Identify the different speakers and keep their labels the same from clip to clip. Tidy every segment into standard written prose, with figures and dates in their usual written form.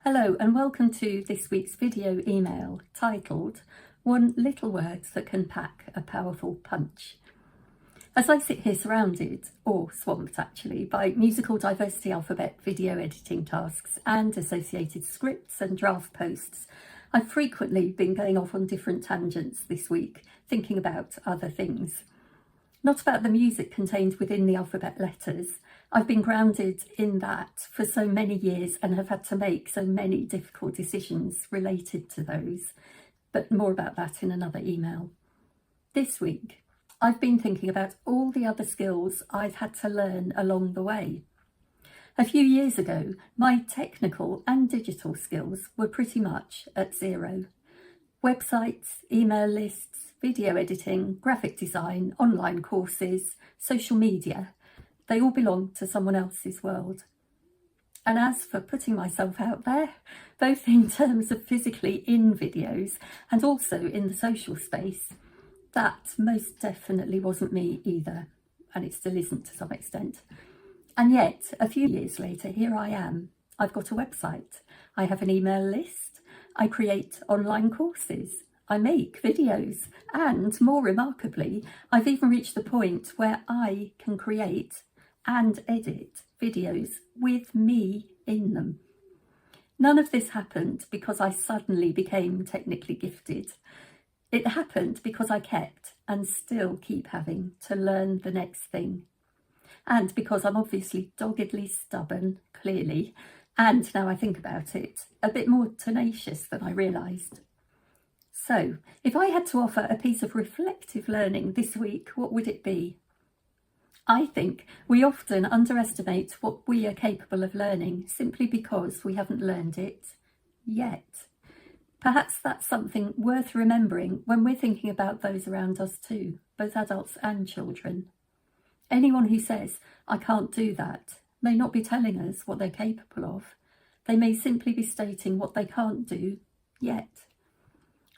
Speaker 1: Hello and welcome to this week's video email titled One Little Word That Can Pack a Powerful Punch. As I sit here surrounded, or swamped actually, by musical diversity alphabet video editing tasks and associated scripts and draft posts, I've frequently been going off on different tangents this week, thinking about other things. Not about the music contained within the alphabet letters. I've been grounded in that for so many years and have had to make so many difficult decisions related to those, but more about that in another email. This week, I've been thinking about all the other skills I've had to learn along the way. A few years ago, my technical and digital skills were pretty much at zero. Websites, email lists, video editing, graphic design, online courses, social media, they all belong to someone else's world. And as for putting myself out there, both in terms of physically in videos and also in the social space, that most definitely wasn't me either, and it still isn't to some extent. And yet, a few years later, here I am. I've got a website, I have an email list, I create online courses, I make videos, and more remarkably, I've even reached the point where I can create and edit videos with me in them. None of this happened because I suddenly became technically gifted. It happened because I kept and still keep having to learn the next thing. And because I'm obviously doggedly stubborn, clearly, and now I think about it, a bit more tenacious than I realised. So, if I had to offer a piece of reflective learning this week, what would it be? I think we often underestimate what we are capable of learning simply because we haven't learned it yet. Perhaps that's something worth remembering when we're thinking about those around us too, both adults and children. Anyone who says, "I can't do that," may not be telling us what they're capable of. They may simply be stating what they can't do yet.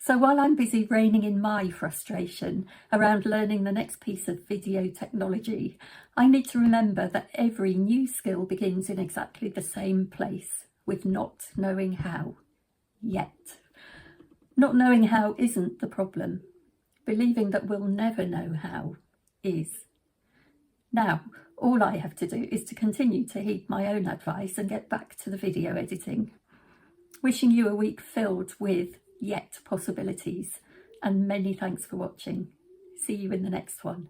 Speaker 1: So while I'm busy reining in my frustration around learning the next piece of video technology, I need to remember that every new skill begins in exactly the same place, with not knowing how yet. Not knowing how isn't the problem. Believing that we'll never know how is. Now, all I have to do is to continue to heed my own advice and get back to the video editing. Wishing you a week filled with yet possibilities, and many thanks for watching. See you in the next one.